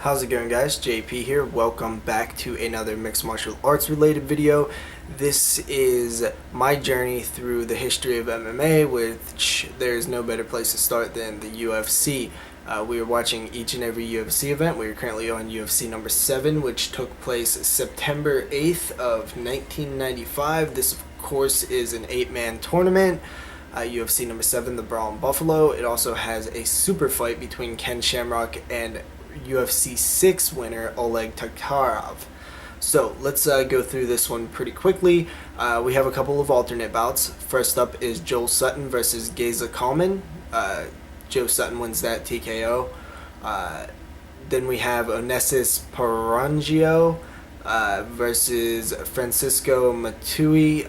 How's it going, guys? JP here. Welcome back to another mixed martial arts related video. This is my journey through the history of MMA, which there's no better place to start than the UFC. We are watching each and every UFC event. We are currently on UFC number 7, which took place September 8th of 1995. This, of course, is an 8-man tournament. UFC number 7, the Brawl in Buffalo. It also has a super fight between Ken Shamrock and UFC 6 winner Oleg Taktarov. So let's go through this one pretty quickly. We have a couple of alternate bouts. First up is Joel Sutton versus Geza Kalman. Joe Sutton wins that TKO. Then we have Onesis Parangio versus Francisco Matui.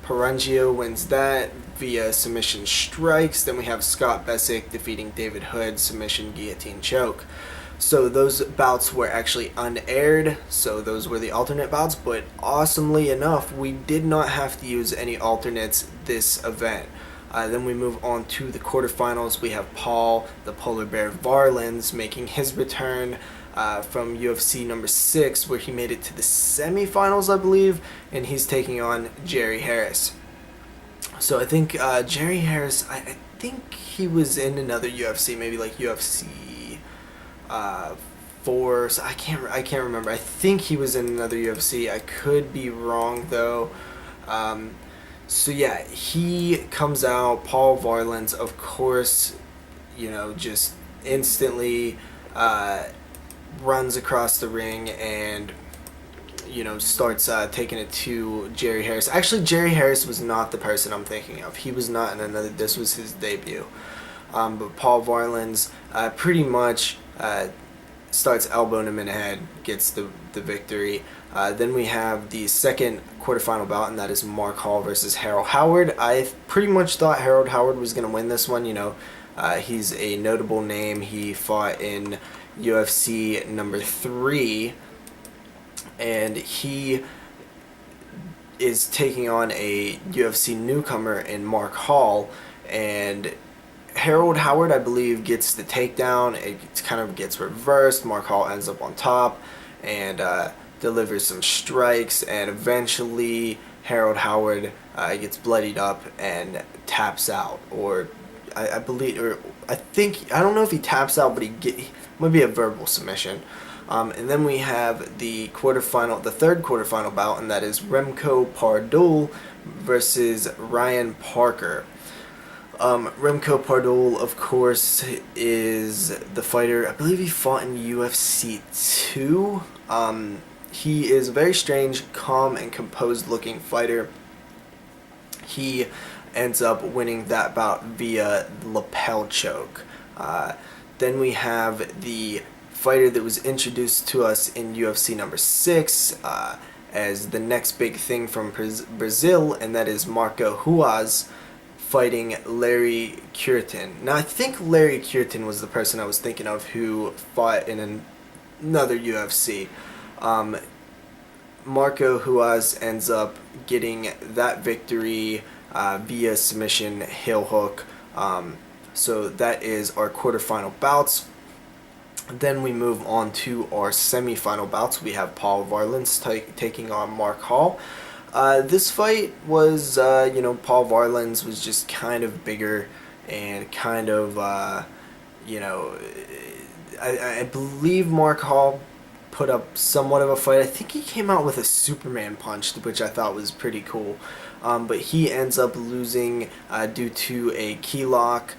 Parangio wins that via submission strikes. Then we have Scott Bessick defeating David Hood, submission guillotine choke. So those bouts were actually unaired, so those were the alternate bouts, but awesomely enough, we did not have to use any alternates this event. Then we move on to the quarterfinals. We have Paul, the Polar Bear Varlins, making his return from UFC number 6, where he made it to the semifinals, I believe, and he's taking on Jerry Harris. So I think Jerry Harris, I think he was in another UFC, maybe like UFC 4. So I can't remember. I think he was in another UFC. I could be wrong though. So yeah, he comes out. Paul Varlins, of course, just instantly runs across the ring and starts taking it to Jerry Harris. Actually, Jerry Harris was not the person I'm thinking of. He was not in another. This was his debut. But Paul Varlins pretty much starts elbowing him in the head, gets the victory. Then we have the second quarterfinal bout, and that is Mark Hall versus Harold Howard. I pretty much thought Harold Howard was going to win this one. He's a notable name. He fought in UFC number 3, and he is taking on a UFC newcomer in Mark Hall, and Harold Howard, I believe, gets the takedown. It kind of gets reversed. Mark Hall ends up on top and delivers some strikes, and eventually Harold Howard gets bloodied up and taps out. Or I don't know if he taps out, but he might be a verbal submission. And then we have the third quarterfinal bout, and that is Remco Pardul versus Ryan Parker. Remco Pardul, of course, is the fighter. I believe he fought in UFC 2. He is a very strange, calm, and composed-looking fighter. He ends up winning that bout via lapel choke. Then we have the fighter that was introduced to us in UFC number 6 as the next big thing from Brazil, and that is Marco Ruas fighting Larry Curtin. Now, I think Larry Curtin was the person I was thinking of who fought in another UFC. Marco Ruas ends up getting that victory via submission heel hook. So that is our quarterfinal bouts. Then we move on to our semifinal bouts. We have Paul Varlins taking on Mark Hall. This fight was, Paul Varlins was just kind of bigger and kind of, I believe Mark Hall put up somewhat of a fight. I think he came out with a Superman punch, which I thought was pretty cool. But he ends up losing due to a key lock,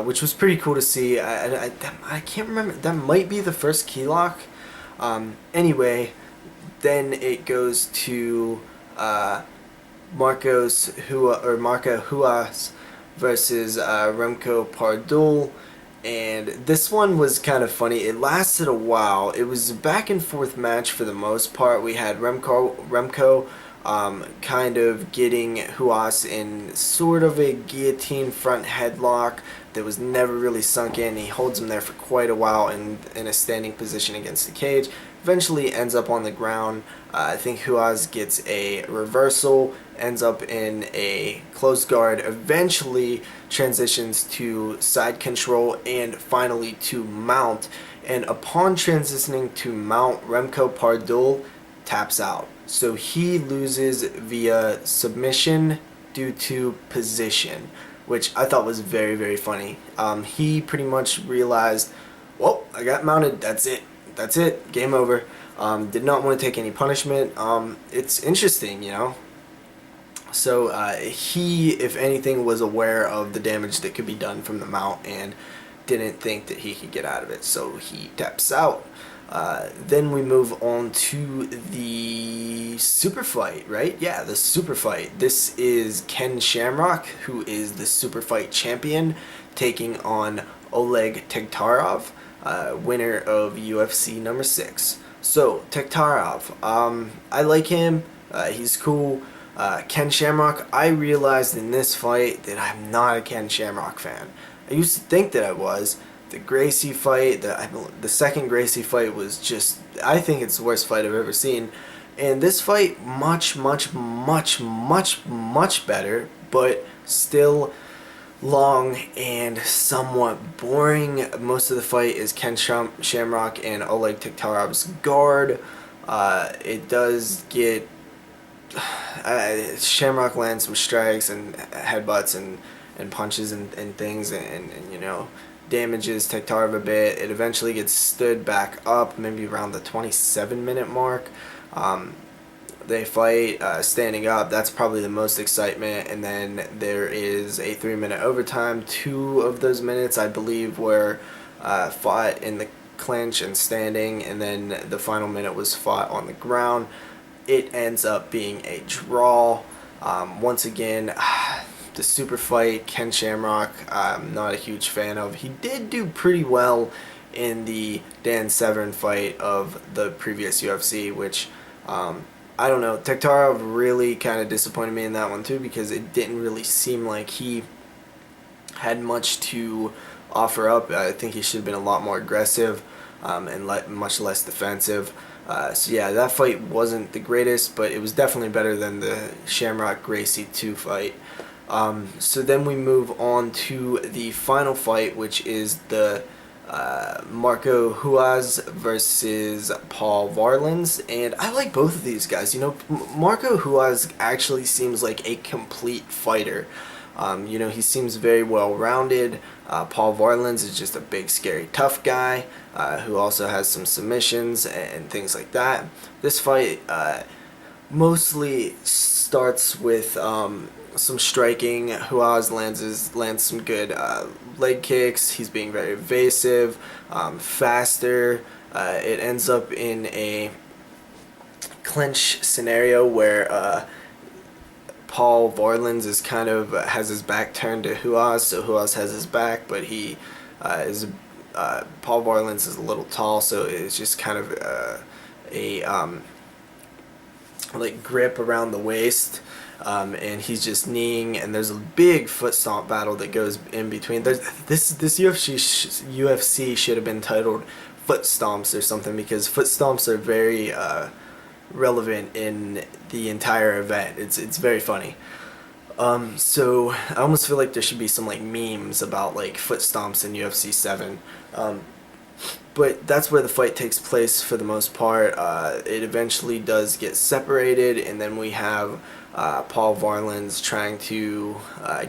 which was pretty cool to see. I can't remember. That might be the first key lock. Anyway, then it goes to Marco Ruas versus Remco Pardul, and this one was kind of funny. It lasted a while. It was a back and forth match for the most part. We had Remco kind of getting Ruas in sort of a guillotine front headlock that was never really sunk in. He holds him there for quite a while in a standing position against the cage. Eventually ends up on the ground. I think Ruas gets a reversal, ends up in a closed guard, eventually transitions to side control, and finally to mount. and upon transitioning to mount, Remco Pardul taps out. So he loses via submission due to position, which I thought was very, very funny. He pretty much realized, well, I got mounted, that's it. That's it, game over. Did not want to take any punishment. It's interesting, you know. So he, if anything, was aware of the damage that could be done from the mount and didn't think that he could get out of it. So he taps out. Then we move on to the super fight, right? Yeah, the super fight. This is Ken Shamrock, who is the super fight champion, taking on Oleg Tektarov, winner of UFC number 6. So, Tektarov, I like him. He's cool. Ken Shamrock, I realized in this fight that I'm not a Ken Shamrock fan. I used to think that I was. The Gracie fight, the second Gracie fight was just, I think it's the worst fight I've ever seen. And this fight, much, much, much, much, much better, but still long and somewhat boring. Most of the fight is Ken Shamrock and Oleg Tektarov's guard. It does get Shamrock lands some strikes and headbutts and punches and things and you know, damages Tektarov a bit. It eventually gets stood back up, maybe around the 27-minute mark. They fight standing up. That's probably the most excitement. And then there is a 3-minute overtime. 2 of those minutes, I believe, were fought in the clinch and standing. And then the final minute was fought on the ground. It ends up being a draw. Once again, the super fight, Ken Shamrock, I'm not a huge fan of. He did do pretty well in the Dan Severn fight of the previous UFC, which I don't know. Tektarov really kind of disappointed me in that one too, because it didn't really seem like he had much to offer up. I think he should have been a lot more aggressive and much less defensive. So yeah, that fight wasn't the greatest, but it was definitely better than the Shamrock Gracie 2 fight. So then we move on to the final fight, which is the Marco Huaz versus Paul Varlins, and I like both of these guys. You know, Marco Huaz actually seems like a complete fighter. You know, he seems very well rounded. Paul Varlins is just a big, scary, tough guy who also has some submissions and things like that. This fight mostly starts with some striking. Huaz lands some good leg kicks. He's being very evasive, faster. It ends up in a clinch scenario where Paul Varlins is kind of has his back turned to Huaz, so Huaz has his back, but he is Paul Varlins is a little tall, so it's just kind of a like grip around the waist. And he's just kneeing, and there's a big foot stomp battle that goes in between. This UFC should have been titled Foot Stomps or something, because foot stomps are very relevant in the entire event. It's very funny. So I almost feel like there should be some like memes about like foot stomps in UFC 7. But that's where the fight takes place for the most part. It eventually does get separated, and then we have Paul Varlins trying to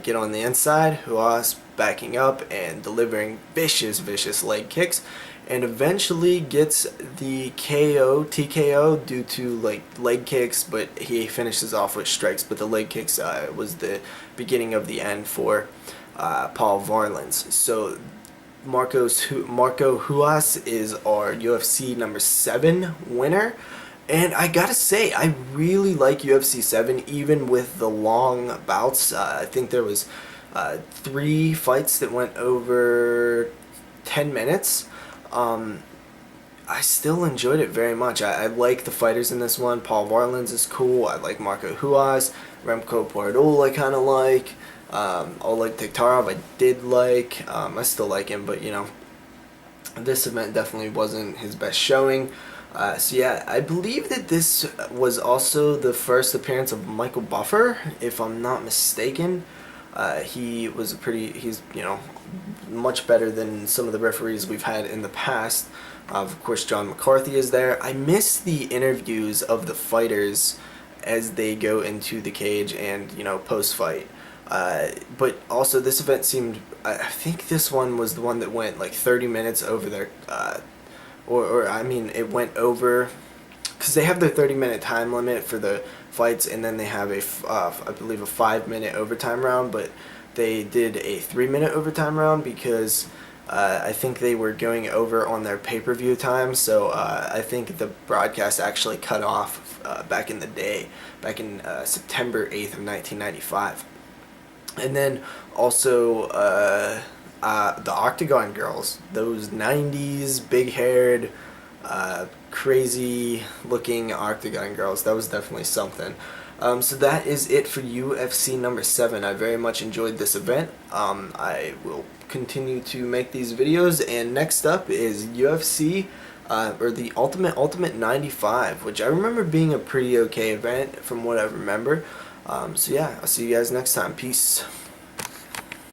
get on the inside, Huaz backing up and delivering vicious leg kicks, and eventually gets the TKO due to like leg kicks, but he finishes off with strikes. But the leg kicks was the beginning of the end for Paul Varlins. So Marco Huaz is our UFC number 7 winner. And I gotta say, I really like UFC 7, even with the long bouts. I think there was 3 fights that went over 10 minutes. I still enjoyed it very much. I like the fighters in this one. Paul Varlins is cool. I like Marco Huaz. Remco Pardul I kind of like. Oleg Tektarov I did like. I still like him, but you know, this event definitely wasn't his best showing. So yeah, I believe that this was also the first appearance of Michael Buffer, if I'm not mistaken. He's, much better than some of the referees we've had in the past. Of course, John McCarthy is there. I miss the interviews of the fighters as they go into the cage and, post fight. But also, this event seemed. I think this one was the one that went like 30 minutes over their. It went over. Because they have their 30-minute time limit for the fights, and then they have I believe, a 5-minute overtime round, but they did a 3-minute overtime round because I think they were going over on their pay-per-view time, so I think the broadcast actually cut off back in the day, back in September 8th of 1995. And then also the Octagon girls, those 90s big-haired, crazy looking Octagon girls. That was definitely something. So that is it for UFC number 7. I very much enjoyed this event. I will continue to make these videos, and next up is UFC or the Ultimate 95, which I remember being a pretty okay event from what I remember. So yeah, I'll see you guys next time. Peace.